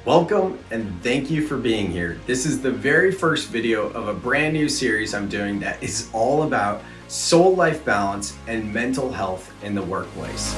Welcome and thank you for being here. This is the very first video of a brand new series I'm doing that is all about soul life balance and mental health in the workplace.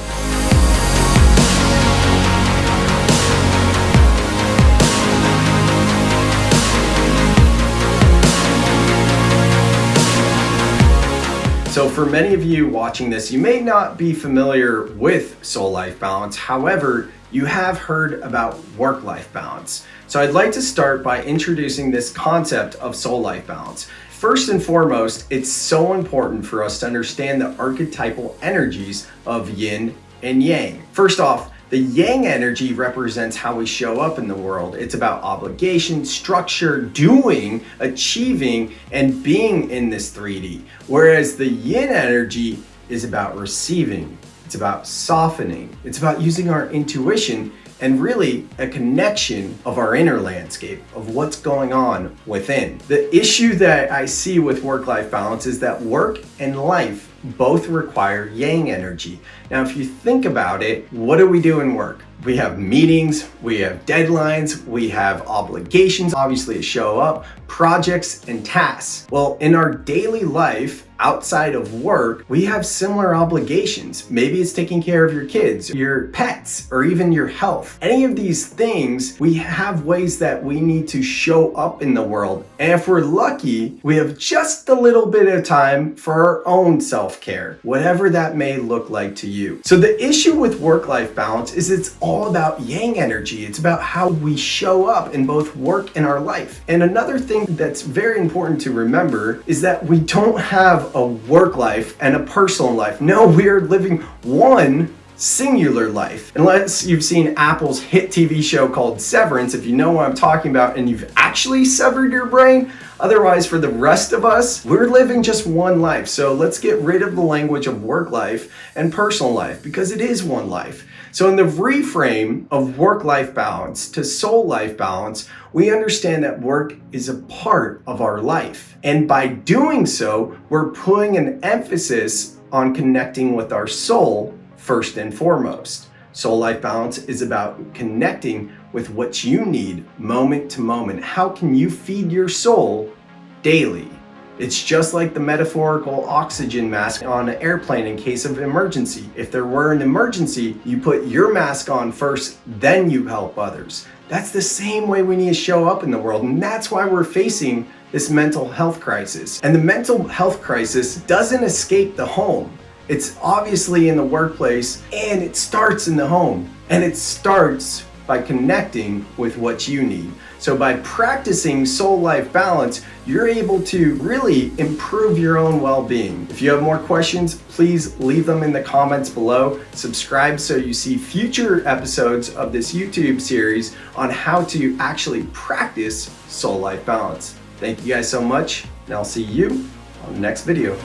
So for many of you watching this, you may not be familiar with soul life balance. However, you have heard about work-life balance. So I'd like to start by introducing this concept of soul life balance. First and foremost, it's so important for us to understand the archetypal energies of yin and yang. First off, the yang energy represents how we show up in the world. It's about obligation, structure, doing, achieving, and being in this 3D. Whereas the yin energy is about receiving. It's about softening. It's about using our intuition and really a connection of our inner landscape of what's going on within. The issue that I see with work-life balance is that work and life both require yang energy. Now, if you think about it, what do we do in work? We have meetings, we have deadlines, we have obligations, obviously to show up, projects and tasks. Well, in our daily life, outside of work, we have similar obligations. Maybe it's taking care of your kids, your pets, or even your health. Any of these things, we have ways that we need to show up in the world. And if we're lucky, we have just a little bit of time for our own self-care, whatever that may look like to you. So the issue with work-life balance is it's all about yang energy. It's about how we show up in both work and our life. And another thing that's very important to remember is that we don't have a work life and a personal life. No, we're living one singular life. Unless you've seen Apple's hit TV show called Severance, if you know what I'm talking about and you've actually severed your brain. Otherwise, for the rest of us, we're living just one life. So let's get rid of the language of work life and personal life because it is one life. So in the reframe of work-life balance to soul life balance, we understand that work is a part of our life. And by doing so, we're putting an emphasis on connecting with our soul first and foremost. Soul life balance is about connecting with what you need moment to moment. How can you feed your soul daily? It's just like the metaphorical oxygen mask on an airplane in case of emergency. If there were an emergency, you put your mask on first, then you help others. That's the same way we need to show up in the world, and that's why we're facing this mental health crisis. And the mental health crisis doesn't escape the home. It's obviously in the workplace, and it starts in the home. And it starts by connecting with what you need. So by practicing soul life balance, you're able to really improve your own well-being. If you have more questions, please leave them in the comments below. Subscribe so you see future episodes of this YouTube series on how to actually practice soul life balance. Thank you guys so much, and I'll see you on the next video.